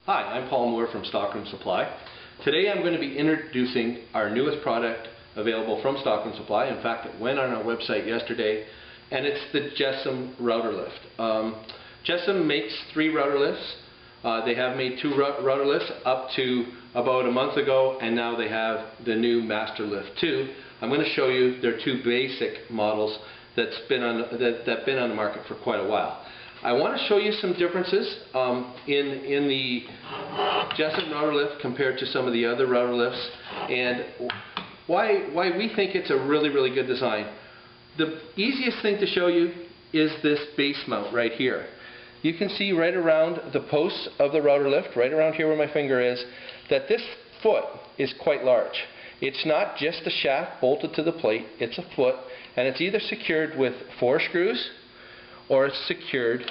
Hi, I'm Paul Moore from Stockroom Supply. Today I'm going to be introducing our newest product available from Stockroom Supply. In fact, it went on our website yesterday, and it's the JessEm router lift. JessEm makes 3 router lifts. They have made 2 router lifts up to about a month ago, and now they have the new Master Lift 2. I'm going to show you their 2 basic models that's been on the market for quite a while. I want to show you some differences in the JessEm router lift compared to some of the other router lifts, and why we think it's a really good design. The easiest thing to show you is this base mount right here. You can see right around the posts of the router lift, right around here where my finger is, that this foot is quite large. It's not just a shaft bolted to the plate, it's a foot, and it's either secured with 4 screws or it's secured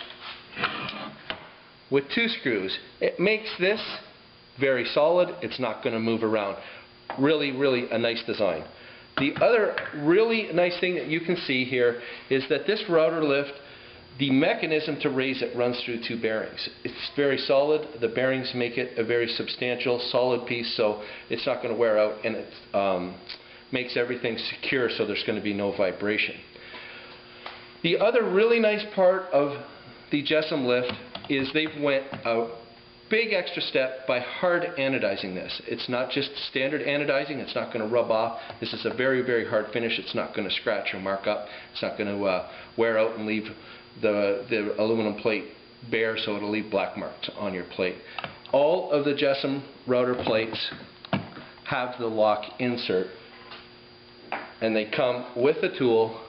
with 2 screws. It makes this very solid. It's not going to move around. Really a nice design. The other really nice thing that you can see here is that this router lift, the mechanism to raise it runs through 2 bearings. It's very solid. The bearings make it a very substantial, solid piece, so it's not going to wear out, and it makes everything secure, so there's going to be no vibration. The other really nice part of the JessEm lift is they've went a big extra step by hard anodizing this. It's not just standard anodizing. It's not going to rub off. This is a very hard finish. It's not going to scratch or mark up. It's not going to wear out and leave the aluminum plate bare, so it'll leave black marks on your plate. All of the JessEm router plates have the lock insert, and they come with a tool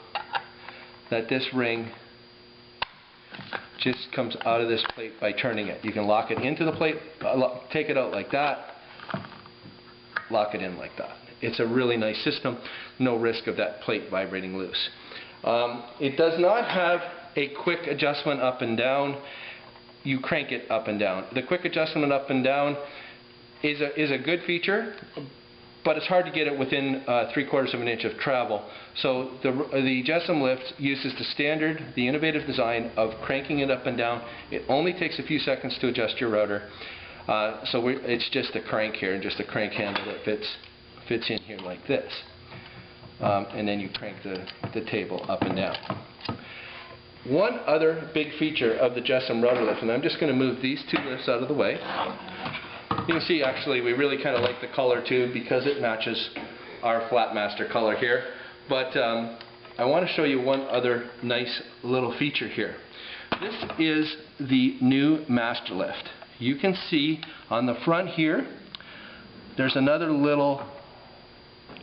that this ring just comes out of this plate by turning it. You can lock it into the plate, take it out like that, lock it in like that. It's a really nice system, no risk of that plate vibrating loose. It does not have a quick adjustment up and down. You crank it up and down. The quick adjustment up and down is a good feature, but it's hard to get it within 3/4 of an inch of travel. So the JessEm lift uses the innovative design of cranking it up and down. It only takes a few seconds to adjust your router. It's just a crank here, and just a crank handle that fits in here like this. And then you crank the table up and down. One other big feature of the JessEm router lift, and I'm just going to move these 2 lifts out of the way. You can see actually we really kind of like the color too, because it matches our Flatmaster color here. But I want to show you one other nice little feature here. This is the new Master Lift. You can see on the front here there's another little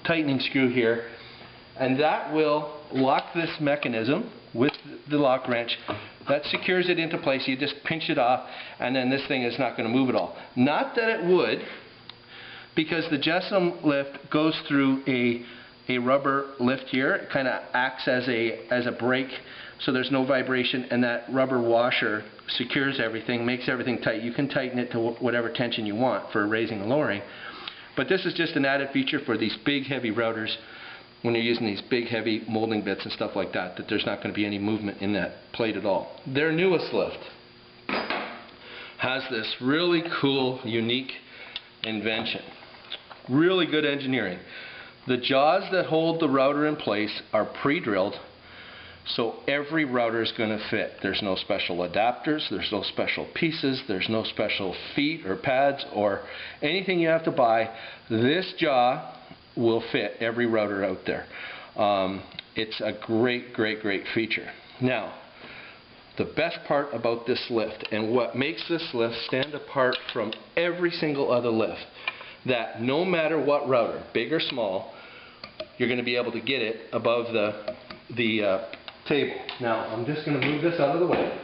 tightening screw here, and that will lock this mechanism with the lock wrench. That secures it into place. You just pinch it off, and then this thing is not going to move at all. Not that it would, because the JessEm lift goes through a rubber lift here. It kind of acts as a brake, so there's no vibration, and that rubber washer secures everything, makes everything tight. You can tighten it to whatever tension you want for raising and lowering. But this is just an added feature for these big heavy routers. When you're using these big heavy molding bits and stuff like that, there's not going to be any movement in that plate at all. Their newest lift has this really cool, unique invention. Really good engineering. The jaws that hold the router in place are pre-drilled, so every router is going to fit. There's no special adapters, there's no special pieces, there's no special feet or pads or anything you have to buy. This jaw will fit every router out there. It's a great feature. Now, the best part about this lift, and what makes this lift stand apart from every single other lift, that no matter what router, big or small, you're going to be able to get it above the table. Now, I'm just going to move this out of the way.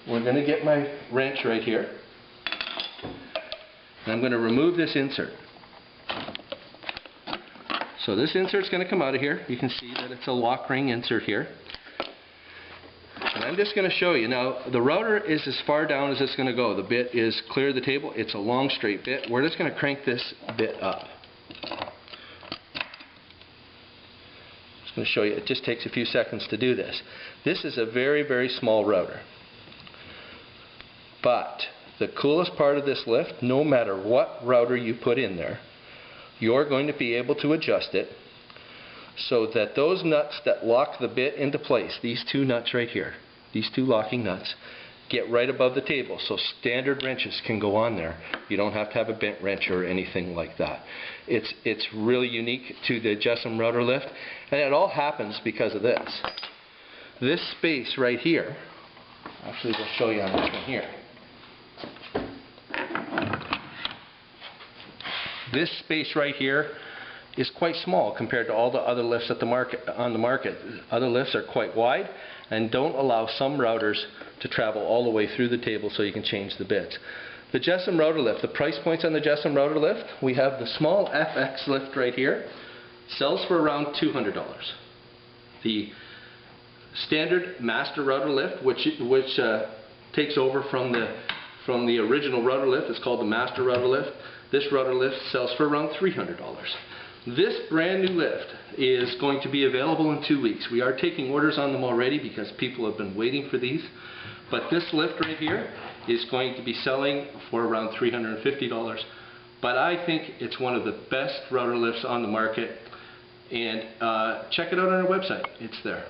We're going to get my wrench right here, and I'm going to remove this insert. So this insert's going to come out of here. You can see that it's a lock ring insert here. And I'm just going to show you. Now, the router is as far down as it's going to go. The bit is clear of the table. It's a long straight bit. We're just going to crank this bit up. Just going to show you. It just takes a few seconds to do this. This is a very small router. But The coolest part of this lift, no matter what router you put in there, you're going to be able to adjust it so that those nuts that lock the bit into place, these two nuts right here, these two locking nuts, get right above the table, so standard wrenches can go on there. You don't have to have a bent wrench or anything like that. It's really unique to the JessEm router lift, and it all happens because of this. This space right here, actually we'll show you on this one here. This space right here is quite small compared to all the other lifts on the market. Other lifts are quite wide and don't allow some routers to travel all the way through the table so you can change the bits. The JessEm router lift, the price points on the JessEm router lift, we have the small FX lift right here, sells for around $200. The standard master router lift, which takes over from the original router lift, it's called the master router lift. This router lift sells for around $300. This brand new lift is going to be available in 2 weeks. We are taking orders on them already because people have been waiting for these. But this lift right here is going to be selling for around $350. But I think it's one of the best router lifts on the market. And check it out on our website. It's there.